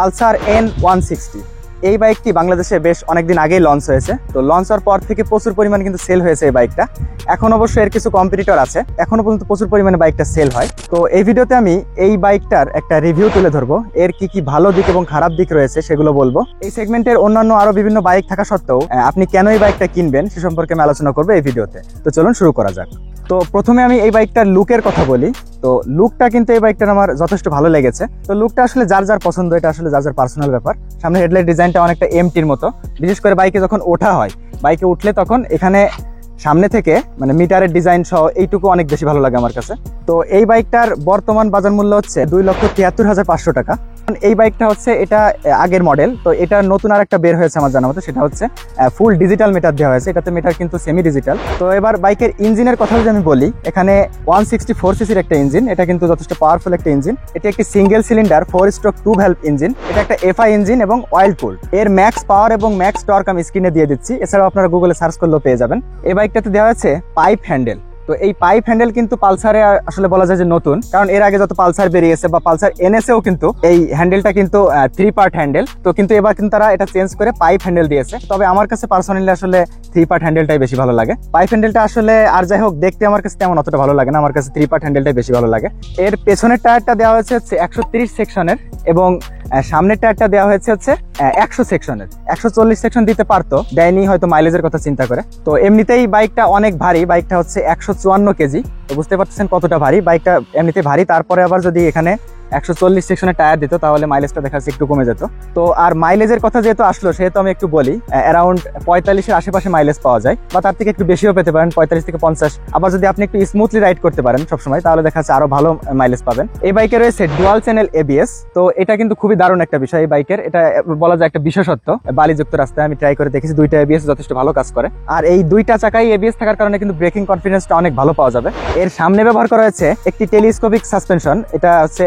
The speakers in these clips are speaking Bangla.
Pulsar N160। এই বাইকটি বাংলাদেশে বেশ অনেকদিন আগেই লঞ্চ হয়েছে। তো লঞ্চ হওয়ার পর থেকে প্রচুর পরিমাণে কিন্তু সেল হয়েছে এই বাইকটা। এখন অবশ্য এর কিছু কম্পিটিটর আছে, এখনো পর্যন্ত প্রচুর পরিমাণে বাইকটা সেল হয়। তো এই ভিডিওতে আমি এই বাইকটার একটা রিভিউ তুলে ধরবো, এর কি কি ভালো দিক এবং খারাপ দিক রয়েছে সেগুলো বলবো। এই সেগমেন্টের অন্যান্য আরো বিভিন্ন বাইক থাকা সত্ত্বেও আপনি কেন এই বাইকটা কিনবেন সে সম্পর্কে আমি আলোচনা করবো এই ভিডিওতে। তো চলুন শুরু করা যাক। তো প্রথমে আমি এই বাইকটার লুকের কথা বলি। তো লুকটা কিন্তু এই বাইকটার আমার যথেষ্ট ভালো লেগেছে। তো লুকটা আসলে যার যার পছন্দ, এটা আসলে যার যার পার্সোনাল ব্যাপার। সামনে হেডলাইট ডিজাইনটা অনেকটা এমটির মতো, বিশেষ করে বাইকে যখন ওঠা হয়, বাইকে উঠলে তখন এখানে সামনে থেকে মানে মিটারের ডিজাইন সহ এইটুকু অনেক বেশি ভালো লাগে আমার কাছে। তো এই বাইকটার বর্তমান বাজার মূল্য হচ্ছে 2,73,500 টাকা। এই বাইকটা হচ্ছে এটা আগের মডেল। তো এটা নতুন আর একটা বের হয়েছে আমার জানা মতো, সেটা হচ্ছে ফুল ডিজিটাল মিটার দেওয়া হয়েছে। এটাতে মিটার কিন্তু সেমি ডিজিটাল। তো এবার বাইকের ইঞ্জিনের কথা যদি আমি বলি, এখানে 164 সিসির একটা ইঞ্জিন, এটা কিন্তু যথেষ্ট পাওয়ারফুল একটা ইঞ্জিন। এটা একটি single cylinder 4-stroke 2 valve engine. এটা একটা এফআই ইঞ্জিন এবং অয়েল কুলড। এর ম্যাক্স পাওয়ার এবং ম্যাক্স টর্ক আমি স্ক্রিনে দিয়ে দিচ্ছি, এছাড়াও আপনারা গুগলে সার্চ করলেও পেয়ে যাবেন। এই বাইকটাতে দেওয়া আছে পাইপ হ্যান্ডেল। তো এই পাইপ হ্যান্ডেল কিন্তু পালসারে আসলে বলা যায় যে নতুন, কারণ এর আগে যত পালসার বেরিয়েছে বা পালসার এনএসেও কিন্তু এই হ্যান্ডেলটা কিন্তু 3 পার্ট হ্যান্ডেল। তো কিন্তু এবার কিন্তু তারা এটা চেঞ্জ করে পাইপ হ্যান্ডেল দিয়েছে। তবে আমার কাছে পার্সোনালি আসলে 3 পার্ট হ্যান্ডেলটাই বেশি ভালো লাগে। পাইপ হ্যান্ডেলটা আসলে আর যাই হোক দেখতে আমার কাছে তেমন অতটা ভালো লাগে না, আমার কাছে 3 পার্ট হ্যান্ডেলটাই বেশি ভালো লাগে। এর পেছনের টায়ারটা দেওয়া হয়েছে 130 সেকশনের এবং সামনের টায়ারটা দেওয়া হয়েছে 100 সেকশনের। 140 সেকশন দিতে পারতো, দেয়নি হয়তো মাইলেজের কথা চিন্তা করে। তো এমনিতেই বাইকটা অনেক ভারী, বাইকটা হচ্ছে 154 কেজি। তো বুঝতে পারছেন কতটা ভারী বাইকটা, এমনিতে ভারী। তারপরে আবার যদি এখানে 140 সেকশনের টায়ার দিত তাহলে মাইলেজটা দেখা যাচ্ছে একটু কমে যেত। তো আর মাইলেজের কথা যেহেতু আসলো সেহেতু আমি একটু বলি, অ্যারাউন্ড 45-এর আশেপাশে মাইলেজ পাওয়া যায়, বা তার থেকে একটু বেশিও পেতে পারেন, 45 থেকে 50। আবার যদি আপনি একটু স্মুথলি রাইড করতে পারেন সবসময়, তাহলে দেখা যাচ্ছে আরো ভালো মাইলেজ পাবেন। এই বাইকে রয়েছে ডুয়াল চ্যানেল এবিএস। তো এটা কিন্তু খুবই দারুণ একটা বিষয় এই বাইকের, এটা বলা যায় একটা বিশেষত্ব। বালিযুক্ত রাস্তায় আমি ট্রাই করে দেখেছি, দুইটা এবিএস যথেষ্ট ভালো কাজ করে। আর এই দুইটা চাকাই এবিএস থাকার কারণে কিন্তু ব্রেকিং কনফিডেন্সটা অনেক ভালো পাওয়া যাবে। এর সামনে ব্যবহার করা হয়েছে একটি টেলিস্কোপিক সাসপেনশন, এটা হচ্ছে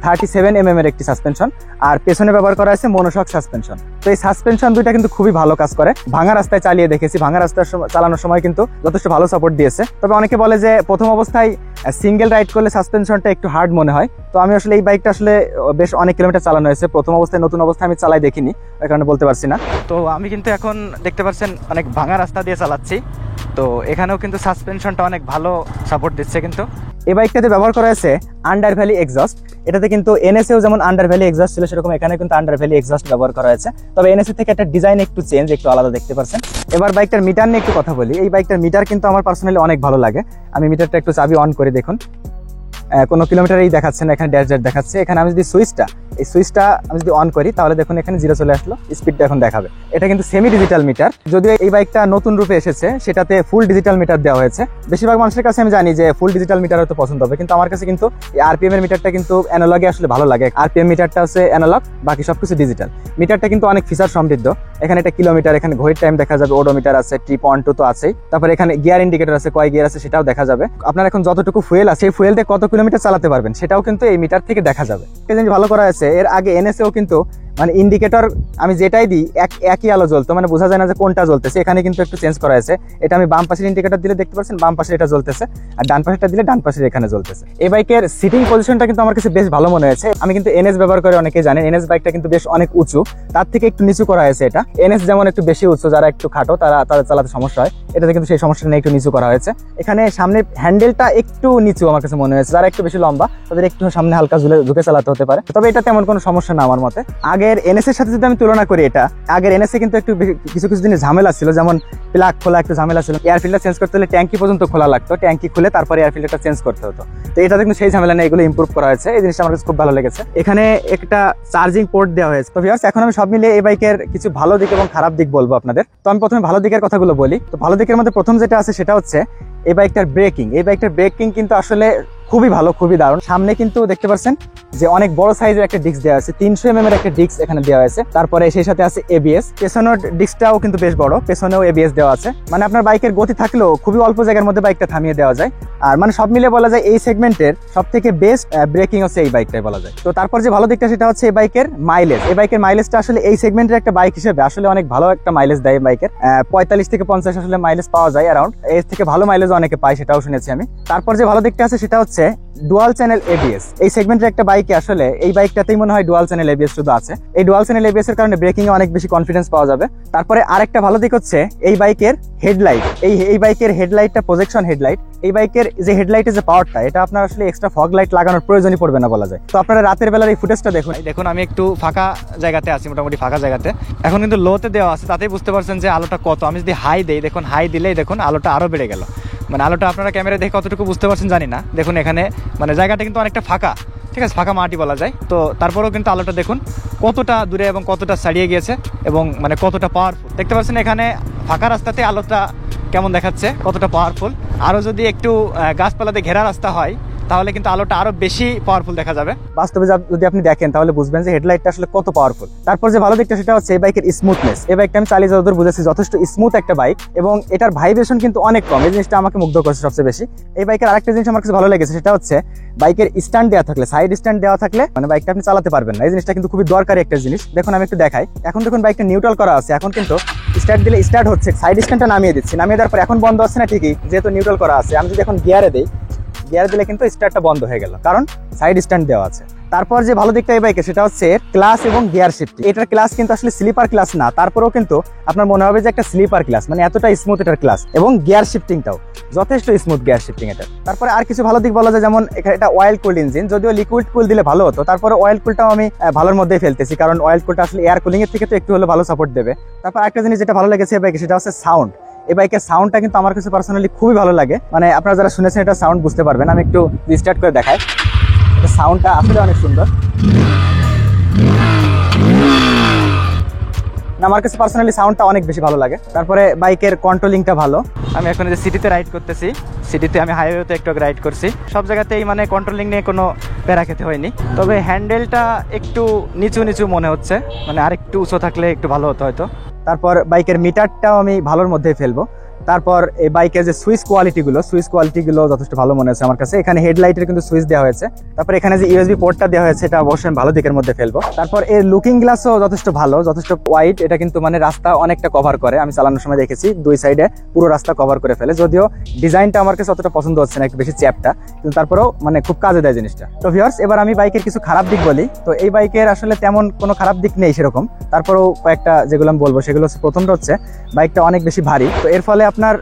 37mm এর একটি সাসপেনশন। আর পেছনে ব্যবহার করা হয়েছে মনোশক সাসপেনশন। তো এই সাসপেনশন দুইটা কিন্তু খুবই ভালো কাজ করে। ভাঙা রাস্তায় চালিয়ে দেখেছি, ভাঙা রাস্তায় চালানোর সময় কিন্তু যথেষ্ট ভালো সাপোর্ট দিয়েছে। তবে অনেকে বলে যে প্রথম অবস্থায় সিঙ্গেল রাইড করলে সাসপেনশনটা একটু হার্ড মনে হয়। তো আমি আসলে এই বাইকটা আসলে বেশ অনেক কিলোমিটার চালানো হয়েছে, প্রথম অবস্থায় নতুন অবস্থায় আমি চালাই দেখিনি, ওই কারণে বলতে পারছি না। তো আমি কিন্তু এখন দেখতে পাচ্ছেন অনেক ভাঙা রাস্তা দিয়ে চালাচ্ছি। তো এখানেও কিন্তু সাসপেনশনটা অনেক ভালো সাপোর্ট দিচ্ছে। কিন্তু এই বাইকটাতে ব্যবহার করা হয়েছে আন্ডার ভ্যালি এক্সস্ট। এটাতে কিন্তু এনএসএও যেমন আন্ডার ভ্যালি এক্সস্ট ছিল, সেরকম এখানে কিন্তু আন্ডার ভ্যালি এক্সস্ট ব্যবহার করা হয়েছে। তবে এনএসএ থেকে একটা ডিজাইন একটু চেঞ্জ, একটু আলাদা দেখতে পাচ্ছেন। এবার বাইকটার মিটার নিয়ে একটু কথা বলি। এই বাইকটার মিটার কিন্তু আমার পার্সোনালি অনেক ভালো লাগে। আমি মিটারটা একটু চাবি অন করে দেখুন, কোনো কিলোমিটারই দেখাচ্ছে না, এখানে ড্যাশ দেখাচ্ছে। এখানে আমি যদি এই সুইচটা আমি যদি অন করি তাহলে দেখুন এখানে 0 চলে আসলো, স্পিডটা এখন দেখাবে। এটা কিন্তু সেমি ডিজিটাল মিটার, যদিও এই বাইকটা নতুন রূপে এসেছে, সেটাতে ফুল ডিজিটাল মিটার দেওয়া হয়েছে। বেশিরভাগ মানুষের কাছে আমি জানি যে ফুল ডিজিটাল মিটার হয়তো পছন্দ হবে, কিন্তু আমার কাছে কিন্তু আরপিএম এর মিটারটা কিন্তু অ্যানালগে আসলে ভালো লাগে। আরপিএম মিটারটা হচ্ছে অ্যানালগ, বাকি সবকিছু ডিজিটাল। মিটারটা কিন্তু অনেক ফিচার সমৃদ্ধ। এখানে একটা কিলোমিটার, এখানে ঘড়ির টাইম দেখা যাবে, ওডোমিটার আছে, ট্রিপ অন টু তো আছেই। তারপরে এখানে গিয়ার ইন্ডিকেটর আছে, কয় গিয়ার আছে সেটাও দেখা যাবে। আপনার এখন যতটুকু ফুয়েল আছে সেই ফুয়েল দিয়ে কত কিলোমিটার চালাতে পারবেন সেটাও কিন্তু এই মিটার থেকে দেখা যাবে। এটা জিনিস ভালো করা হয়েছে। এর আগে এনএসএও কিন্তু মানে ইন্ডিকেটর আমি যেটাই দিই একই আলো জ্বলতো, মানে বোঝা যায় না যে কোনটা জ্বলতেছে। এখানে কিন্তু একটু চেঞ্জ করা হয়েছে। এটা আমি বাম পাশের ইন্ডিকেটর দিলে দেখতে পাচ্ছেন বাম পাশে এটা জ্বলতেছে, আর ডান পাশেটা দিলে ডান পাশের এখানে জ্বলতেছে। এই বাইকের সিটিং পজিশনটা কিন্তু আমার কাছে বেশ ভালো মনে হয়েছে। আমি কিন্তু এনএস ব্যবহার করে, অনেকে জানেন এনএস বাইকটা কিন্তু বেশ অনেক উঁচু, তার থেকে একটু নিচু করা হয়েছে এটা। এনএস যেমন একটু বেশি উঁচু, যারা একটু খাটো তাদের চালাতে সমস্যা হয়, এটাতে কিন্তু সেই সমস্যাটা নিয়ে একটু নিচু করা হয়েছে। এখানে সামনে হ্যান্ডেলটা একটু নিচু আমার কাছে মনে হয়েছে, যারা একটু বেশি লম্বা তাদের একটু সামনে হালকা ঝুঁকে চালাতে হতে পারে। তবে এটা তেমন কোনো সমস্যা না আমার মতে। আগের এনএস এর সাথে যদি আমি তুলনা করি, এটা আগের এনএসএ কিন্তু একটু কিছু দিনের ঝামেলা ছিল, যেমন প্লাগ খোলা একটু ঝামেলা ছিল। এয়ার ফিল্টার চেঞ্জ করতে হলে ট্যাঙ্কি পর্যন্ত খোলা লাগতো, ট্যাঙ্কি খুলে তারপরে এয়ার ফিল্টারটা চেঞ্জ করতে হতো। তো এটাতে কিন্তু সেই ঝামেলা নেই, এগুলো ইমপ্রুভ করা হয়েছে। এই জিনিসটা আমার কাছে খুব ভালো লেগেছে। এখানে একটা চার্জিং পোর্ট দেওয়া হয়েছে। তো ভিউয়ার্স, এখন আমি সব মিলিয়ে এই বাইকের কিছু ভালো দিক এবং খারাপ দিক বলবো আপনাদের। তো আমি প্রথমে ভালো দিকের কথাগুলো বলি। তো ভালো দিকের মধ্যে প্রথম যেটা আছে সেটা হচ্ছে এই বাইকটার ব্রেকিং। এই বাইকটার ব্রেকিং কিন্তু আসলে খুবই ভালো, খুবই দারুণ। সামনে কিন্তু দেখতে পাচ্ছেন যে অনেক বড় সাইজের একটা ডিস্ক দেওয়া আছে, 300mm এর একটা ডিস্ক এখানে দেওয়া আছে। তারপরে সেই সাথে আছে এবিএস। পেছনের ডিস্কটাও কিন্তু বেশ বড়, পেছনেও এবিএস দেওয়া আছে। মানে আপনার বাইকের গতি থাকলেও খুবই অল্প জায়গার মধ্যে বাইকটা থামিয়ে দেওয়া যায়। আর মানে সব মিলে বলা যায় এই সেগমেন্টের সব থেকে বেস্ট ব্রেকিং হচ্ছে এই বাইকটাই বলা যায়। তো তারপর যে ভালো দিকটা সেটা হচ্ছে এই বাইকের মাইলেজ। এই বাইকের মাইলেজটা আসলে এই সেগমেন্টের একটা বাইক হিসেবে আসলে অনেক ভালো একটা মাইলেজ দেয় বাইকের। 45 থেকে 50 আসলে মাইলেজ পাওয়া যায় অ্যারাউন্ড। এর থেকে ভালো মাইলেজ অনেকে পায়, সেটাও শুনেছি আমি। তারপর যে ভালো দিকটা আছে সেটা হচ্ছে হচ্ছে ডুয়াল চ্যানেল এবিএস। এই সেগমেন্টের একটা বাইকে আসলে এই বাইকটাতেই মনে হয় ডুয়াল চ্যানেল এবিএস শুধু আছে। এই ডুয়াল চ্যানেল এবিএস এর কারণে ব্রেকিং এ অনেক বেশি কনফিডেন্স পাওয়া যাবে। তারপরে আরেকটা ভালো দিক হচ্ছে এই বাইকের হেডলাইট। এই বাইকের হেডলাইটটা প্রজেকশন হেডলাইট। এই বাইকের যে হেডলাইটের যে পাওয়ারটা, এটা আপনার আসলে এক্সট্রা ফগ লাইট লাগানোর প্রয়োজনই পড়বে না বলা যায়। তো আপনারা রাতের বেলার এই ফুটেজটা দেখুন। দেখুন আমি একটু ফাঁকা জায়গাতে আছি, মোটামুটি ফাঁকা জায়গাতে। এখন কিন্তু লোতে দেওয়া আছে, তাতেই বুঝতে পারছেন যে আলোটা কত। আমি যদি হাই দেই, দেখুন হাই দিলেই দেখুন আলোটা আরো বেড়ে গেল। মানে আলোটা আপনারা ক্যামেরায় দেখে কতটুকু বুঝতে পারছেন জানি না। দেখুন এখানে মানে জায়গাটা কিন্তু অনেকটা ফাঁকা, ঠিক আছে, ফাঁকা মাটি বলা যায়। তো তারপরেও কিন্তু আলোটা দেখুন কতটা দূরে এবং কতটা ছাড়িয়ে গিয়েছে এবং মানে কতটা পাওয়ারফুল দেখতে পাচ্ছেন। এখানে ফাঁকা রাস্তাতে আলোটা কেমন দেখাচ্ছে, কতটা পাওয়ারফুল। আরও যদি একটু গাছপালাতে ঘেরা রাস্তা হয় তাহলে কিন্তু আলোটা আরো বেশি পাওয়ারফুল দেখা যাবে। বাস্তবে যদি আপনি দেখেন তাহলে বুঝবেন যে হেডলাইটটা আসলে কত পাওয়ারফুল। তারপর যে ভালো দিকটা সেটা হচ্ছে এই বাইকের স্মুথনেস। এই বাইকটা আমি চালিয়ে যতদূর বুঝেছি যথেষ্ট স্মুথ একটা বাইক এবং এটার ভাইব্রেশন কিন্তু অনেক কম। এই জিনিসটা আমাকে মুগ্ধ করছে সবচেয়ে বেশি। এই বাইকের আরেকটা জিনিস আমার কাছে ভালো লেগেছে, সেটা হচ্ছে বাইকের স্ট্যান্ড দেওয়া থাকলে, সাইড স্ট্যান্ড দেওয়া থাকলে মানে বাইকটা আপনি চালাতে পারবেন না। এই জিনিসটা কিন্তু খুবই দরকারি একটা জিনিস। দেখুন আমি একটু দেখাই। এখন দেখুন বাইকটা নিউট্রাল করা আছে, এখন কিন্তু স্টার্ট দিলে স্টার্ট হচ্ছে। সাইড স্ট্যান্ডটা নামিয়ে দিচ্ছি, নামিয়ে দেওয়ার পর এখন বন্ধ হচ্ছে না ঠিকই, যেহেতু নিউট্রাল করা আছে। আমি যদি এখন গিয়ারে দিই, গিয়ার দিলে কিন্তু স্টার্টটা বন্ধ হয়ে গেল, কারণ সাইড স্ট্যান্ড দেওয়া আছে। তারপর যে ভালো দিকটা এই বাইকে সেটা হচ্ছে ক্লাস এবং গিয়ার শিফটিং। এটার ক্লাস কিন্তু আসলে স্লিপার ক্লাস না, তারপরেও কিন্তু আপনার মনে হবে যে একটা স্লিপার ক্লাস, মানে এতটা স্মুথ এটার ক্লাস। এবং গিয়ার শিফটিংটাও যথেষ্ট স্মুথ গিয়ার শিফটিং এটা। তারপরে আর কিছু ভালো দিক বলা যায়, যেমন এটা অয়েল কুলড ইঞ্জিন, যদিও লিকুইড কুল দিলে ভালো হতো। তারপরে অয়েল কুলটাও আমি ভালোর মধ্যেই ফেলতেছি, কারণ অয়েল কুলটা আসলে এয়ার কুলিং এর থেকে তো একটু হলে ভালো সাপোর্ট দেবে। তারপর একটা জিনিস যেটা ভালো লেগেছে এই বাইকে সেটা হচ্ছে সাউন্ড। এই বাইকের সাউন্ডটা কিন্তু আমার কাছে পার্সোনালি খুবই ভালো লাগে। মানে আপনারা যারা শুনেছেন এটা সাউন্ড বুঝতে পারবেন। আমি একটু রিস্টার্ট করে দেখাই, সাউন্ডটা আসলে অনেক সুন্দর। আমার কাছে পার্সোনালি সাউন্ডটা অনেক বেশি ভালো লাগে। তারপরে বাইকের কন্ট্রোলিংটা ভালো। আমি এখন যে সিটিতে রাইড করতেছি, সিটিতে আমি হাইওয়েতে একটু রাইড করছি, সব জায়গাতেই মানে কন্ট্রোলিং নিয়ে কোনো প্যারা খেতে হয়নি। তবে হ্যান্ডেলটা একটু নিচু নিচু মনে হচ্ছে, মানে আরেকটু উঁচু থাকলে একটু ভালো হতো হয়তো। তারপর বাইকের মিটারটাও আমি ভালোর মধ্যেই ফেলবো। তারপর এই বাইকের যে সুইচ কোয়ালিটিগুলো যথেষ্ট ভালো মনে হচ্ছে আমার কাছে। এখানে হেডলাইটের কিন্তু সুইচ দেওয়া হয়েছে। তারপর এখানে যে ইউএসবি পোর্টটা দেওয়া হয়েছে এটা অবশ্যই আমি ভালো দিকের মধ্যে ফেলবো। তারপর এর লুকিং গ্লাসও যথেষ্ট ভালো, যথেষ্ট ওয়াইড। এটা কিন্তু মানে রাস্তা অনেকটা কভার করে, আমি চালানোর সময় দেখেছি দুই সাইডে পুরো রাস্তা কভার করে ফেলে। যদিও ডিজাইনটা আমার কাছে অতটা পছন্দ হচ্ছে না, একটু বেশি চ্যাপটা, কিন্তু তারপরেও মানে খুব কাজে দেয় জিনিসটা। তো ভিউয়ার্স, এবার আমি বাইকের কিছু খারাপ দিক বলি। তো এই বাইকের আসলে তেমন কোনো খারাপ দিক নেই সেরকম, তারপরেও কয়েকটা যেগুলো আমি বলবো সেগুলো হচ্ছে, প্রথমটা হচ্ছে বাইকটা অনেক বেশি ভারী। তো এর ফলে আপনার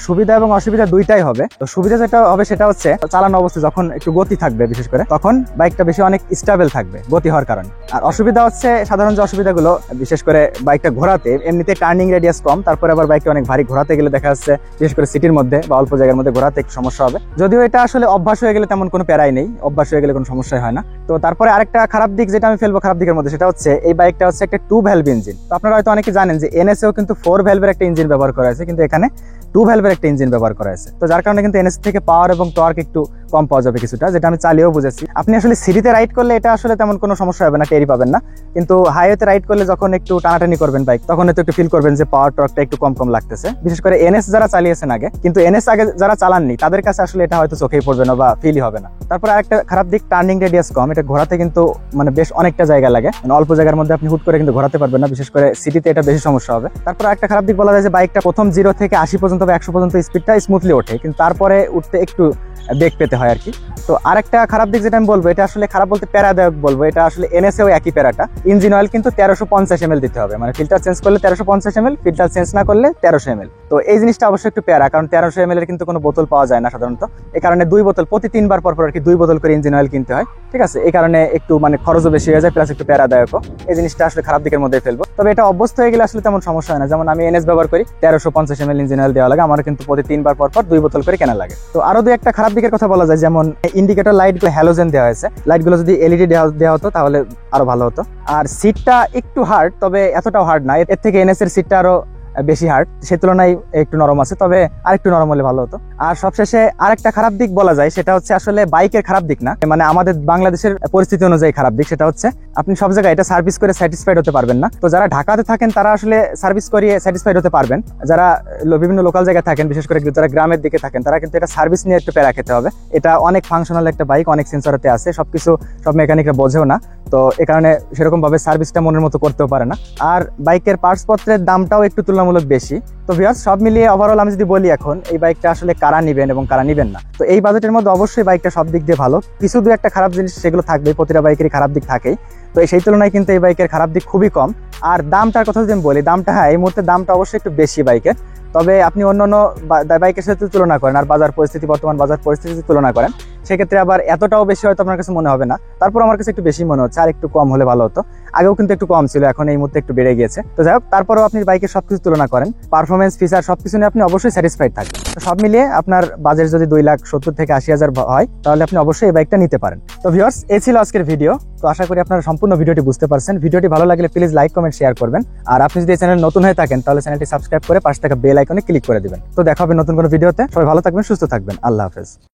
সুবিধা এবং অসুবিধা দুইটাই হবে। তো সুবিধা যেটা হবে সেটা হচ্ছে চালানো অবস্থায় যখন একটু গতি থাকবে, বিশেষ করে তখন বাইকটা বেশি অনেক স্টেবল থাকবে গতি হওয়ার কারণে। আর অসুবিধা হচ্ছে সাধারণ যে অসুবিধাগুলো, বিশেষ করে বাইকটা ঘোরাতে, এমনিতে টার্নিং রেডিয়াস কম, তারপরে আবার বাইকটা অনেক ভারী, ঘোরাতে গেলে দেখা যাচ্ছে বিশেষ করে সিটির মধ্যে বা অল্প জায়গার মধ্যে ঘোরাতে একটু সমস্যা হবে। যদিও এটা আসলে অভ্যাস হয়ে গেলে তেমন কোনো প্যারাই নেই, অভ্যাস হয়ে গেলে কোনো সমস্যাই হয় না। তো তারপরে আরেকটা খারাপ দিক যেটা আমি ফেলবো খারাপ দিকের মধ্যে, সেটা হচ্ছে এই বাইকটা হচ্ছে একটা 2 ভ্যালভ ইঞ্জিন। তো আপনারা হয়তো অনেকে জানেন যে এনএসএও কিন্তু 4 ভ্যালভের একটা ইঞ্জিন ব্যবহার করা হয়েছে, কিন্তু এখানে 2 ভ্যালভের একটা ইঞ্জিন ব্যবহার করা হয়েছে। তো যার কারণে কিন্তু এনএস থেকে পাওয়ার এবং টর্ক একটু কম পাওয়া যাবে কিছুটা, যেটা আমি চালিয়েও বুঝেছি। আপনি আসলে সিটিতে রাইড করলে এটা আসলে তেমন কোনো সমস্যা হবে না, টেরি পাবেন না। কিন্তু হাইওয়েতে রাইড করলে যখন একটু টানাটানি করবেন বাইক, তখন হয়তো একটু ফিল করবেন যে পাওয়ার টর্কটা একটু কম কম লাগতেছে। বিশেষ করে এনএস যারা চালিয়েছেন আগে, কিন্তু এনএস আগে যারা চালাননি তাদের কাছে আসলে এটা হয়তো চোখেই পড়বে না বা ফিলই হবে না। তারপর আরেকটা খারাপ দিক, টার্নিং রেডিয়াস কম। এটা ঘোরাতে কিন্তু মানে বেশ অনেকটা জায়গা লাগে, মানে অল্প জায়গার মধ্যে আপনি হুট করে কিন্তু ঘোরাতে পারবেন না, বিশেষ করে সিটিতে এটা বেশি সমস্যা হবে। তারপর একটা খারাপ দিক বলা যায় যে বাইকটা প্রথম 0 থেকে 80 পর্যন্ত বা 100 পর্যন্ত স্পিডটা স্মুথলি ওঠে, কিন্তু তারপরে উঠতে একটু বেগ পেতে হয় আর কি। তো আরেকটা খারাপ দিক যেটা আমি বলবো, এটা আসলে খারাপ বলতে প্যারাদায়ক বলবো, এটা আসলে এনএসএও একই প্যারাটা। ইঞ্জিন অয়েল কিন্তু 1350 ml দিতে হবে, মানে ফিল্টার চেঞ্জ করলে 1350 ml, ফিল্টার চেঞ্জ না করলে 1300 ml। তো এই জিনিসটা অবশ্যই একটু প্যারা, কারণ 1300 ml এর কিন্তু কোনো বোতল পাওয়া যায় না সাধারণত। এই কারণে 2 বোতল প্রতি 3 বার পর পর আর কি 2 বোতল করে ইঞ্জিন অয়েল কিনতে হয়, ঠিক আছে। এই কারণে একটু মানে খরচও বেশি হয়ে যায়, প্লাস একটু প্যারাদায়কও। এই জিনিসটা আসলে খারাপ দিকের মধ্যে ফেলবো। তবে এটা অভ্যস্ত হয়ে গেলে আসলে তেমন সমস্যা হয় না। যেমন আমি এনএস ব্যবহার করি, 1350 ml ইঞ্জিন অয়েল দেওয়া লাগে, আমার কিন্তু প্রতি 3 বার পর পর 2 বোতল করে কেনা লাগে। তো আরো 2 একটা খারাপ দিকের কথা বলা যায়, যেমন ইন্ডিকেটর লাইটগুলো হ্যালোজেন দেওয়া হয়েছে। লাইটগুলো যদি এলইডি দেওয়া হতো তাহলে আরো ভালো হতো। আর সিটটা একটু হার্ড, তবে এতটাও হার্ড না, এর থেকে এনএস এর সিটটা আরো বেশি হার্ড, সে তুলনায় একটু নরম আছে, তবে আরেকটু নরম হলে ভালো হতো। আর সবশেষে আরেকটা খারাপ দিক বলা যায়, সেটা হচ্ছে আসলে বাইকের খারাপ দিক না, মানে আমাদের বাংলাদেশের পরিস্থিতি অনুযায়ী খারাপ দিক। সেটা হচ্ছে আপনি সব জায়গায় এটা সার্ভিস করে স্যাটিসফাইড হতে পারবেন না। তো যারা ঢাকাতে থাকেন তারা আসলে সার্ভিস করিয়ে স্যাটিসফাইড হতে পারবেন। যারা বিভিন্ন লোকাল জায়গায় থাকেন, বিশেষ করে যারা গ্রামের দিকে থাকেন, তারা কিন্তু এটা সার্ভিস নিয়ে একটু প্যারা খেতে হবে। এটা অনেক ফাংশনাল একটা বাইক, অনেক সেন্সরতে আছে, সব মেকানিকরা বোঝেও না। তো এ কারণে সেরকম ভাবে সার্ভিসটা মনের মতো করতেও পারে না। আর বাইকের পার্টস পত্রের দামটাও একটু তুলনামূলক বেশি। তো ভিউয়ার্স, সব মিলিয়ে ওভারঅল আমি যদি বলি এখন এই বাইকটা আসলে কারা নিবেন এবং কারা নিবেন না, তো এই বাজেটের মধ্যে অবশ্যই বাইকটা সব দিক দিয়ে ভালো। কিছু দু একটা খারাপ জিনিস সেগুলো থাকবে, প্রতিটা বাইকেরই খারাপ দিক থাকেই। তো সেই তুলনায় কিন্তু এই বাইকের খারাপ দিক খুবই কম। আর দামটার কথা যদি আমি বলি, দামটা হ্যাঁ এই মুহূর্তে দামটা অবশ্যই একটু বেশি বাইকের। তবে আপনি অন্যান্য বাইকের সাথে তুলনা করেন আর বাজার পরিস্থিতি, বর্তমান বাজার পরিস্থিতি তুলনা করেন, সেক্ষেত্রে আবার এতটাও বেশি হয়তো আপনার কাছে মনে হবে না। তারপর আমার কাছে একটু বেশি মনে হচ্ছে, আর একটু কম হলে ভালো হতো। আগেও কিন্তু একটু কম ছিল, এখন এই মুহূর্তে একটু বেড়ে গিয়েছে। তো যাই হোক, তারপরেও আপনি বাইকের সবকিছু তুলনা করেন, পারফরমেন্স, ফিচার সবকিছু নিয়ে আপনি অবশ্যই স্যাটিসফাইড থাকবেন। তো সব মিলিয়ে আপনার বাজেট যদি 2,70,000 থেকে 80,000 হয়, তাহলে আপনি অবশ্যই এই বাইকটা নিতে পারেন। তো ভিউয়ার্স, এই ছিল আজকের ভিডিও। তো আশা করি আপনারা সম্পূর্ণ ভিডিওটি বুঝতে পারছেন। ভিডিওটি ভালো লাগলে প্লিজ লাইক, কমেন্ট, শেয়ার করবেন। আর আপনি যদি এই চ্যানেল নতুন হয়ে থাকেন, তাহলে চ্যানেলটি সাবস্ক্রাইব করে পাশে থাকা বেল আইকনে ক্লিক করে দিবেন। তো দেখা হবে নতুন কোনো ভিডিওতে। সবাই ভালো থাকবেন, সুস্থ থাকবেন। আল্লাহ হাফেজ।